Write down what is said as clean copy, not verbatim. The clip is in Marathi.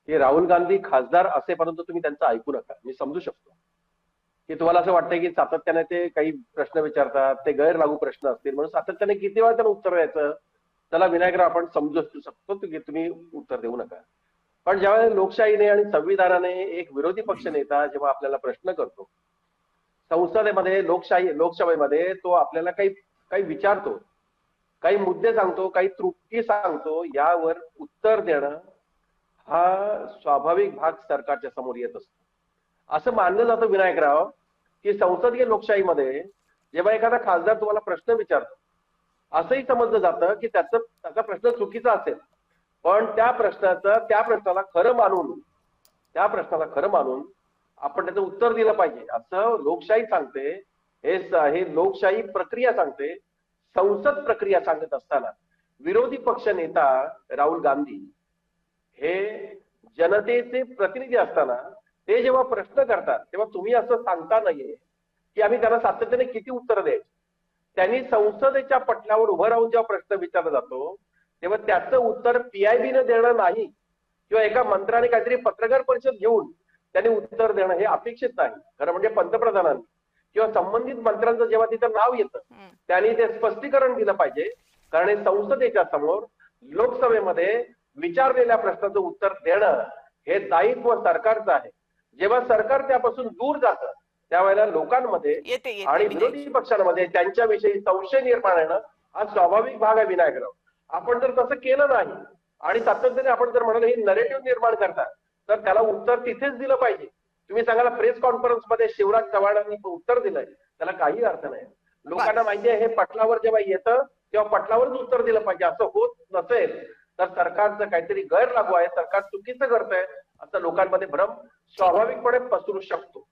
की राहुल गांधी खासदार असेपर्यंत तुम्ही त्यांचं ऐकू नका. मी समजू शकतो की तुम्हाला असं वाटतंय की सातत्याने ते काही प्रश्न विचारतात, ते गैरलागू प्रश्न असतील म्हणून सातत्याने किती वेळा त्यांना उत्तर द्यायचं. त्याला विनायकराव आपण समजू शकतो की तुम्ही उत्तर देऊ नका. पण ज्यावेळेस लोकशाहीने आणि संविधानाने एक विरोधी पक्ष नेता जेव्हा आपल्याला प्रश्न करतो संसदेमध्ये, लोकसभेमध्ये, तो आपल्याला काही काही विचारतो, काही मुद्दे सांगतो, काही त्रुटी सांगतो, यावर उत्तर देणं हा स्वाभाविक भाग सरकारच्या समोर येत असतो. असं मानलं जातं विनायकराव की संसदीय लोकशाहीमध्ये जेव्हा एखादा खासदार तुम्हाला प्रश्न विचारतो असंही समजलं जातं की त्याचा प्रश्न चुकीचा असेल, पण त्या प्रश्नाला खरं मानून आपण त्याचं उत्तर दिलं पाहिजे असं लोकशाही सांगते. हे लोकशाही प्रक्रिया सांगते. संसद प्रक्रिया सांगत असताना विरोधी पक्ष नेता राहुल गांधी हे जनतेचे प्रतिनिधी असताना ते जेव्हा प्रश्न करतात तेव्हा तुम्ही असं सांगता नाहीये की आम्ही त्यांना सातत्याने किती उत्तर द्यायची. त्यांनी संसदेच्या पटलावर उभं राहून जेव्हा प्रश्न विचारला जातो तेव्हा त्याचं उत्तर पीआयबीनं देणं नाही किंवा एका मंत्र्याने काहीतरी पत्रकार परिषद घेऊन त्यांनी उत्तर देणं हे अपेक्षित नाही. खरं म्हणजे पंतप्रधानांनी किंवा संबंधित मंत्र्यांचं जेव्हा तिथं नाव येतं त्यांनी ते स्पष्टीकरण दिलं पाहिजे. कारण हे संसदेच्या समोर लोकसभेमध्ये विचारलेल्या प्रश्नाचं उत्तर देणं हे दायित्व सरकारचं आहे. जेव्हा सरकार त्यापासून दूर जातं त्यावेळेला लोकांमध्ये आणि विरोधी पक्षांमध्ये त्यांच्याविषयी संशय निर्माण होणं हा स्वाभाविक भाग आहे विनायकराव. आपण जर तसं केलं नाही आणि सातत्याने आपण जर म्हणाल हे नरेटिव्ह निर्माण करतात तर त्याला उत्तर तिथेच दिलं पाहिजे. तुम्ही सांगाल प्रेस कॉन्फरन्स मध्ये शिवराज चव्हाणांनी उत्तर दिलंय, त्याला काही अर्थ नाही. लोकांना माहिती आहे हे पटलावर जेव्हा येतं तेव्हा पटलावरच उत्तर दिलं पाहिजे. असं होत नसेल तर सरकारचं काहीतरी गैरलागू आहे, सरकार चुकीचं करतंय असं लोकांमध्ये भ्रम स्वाभाविकपणे पसरू शकतो.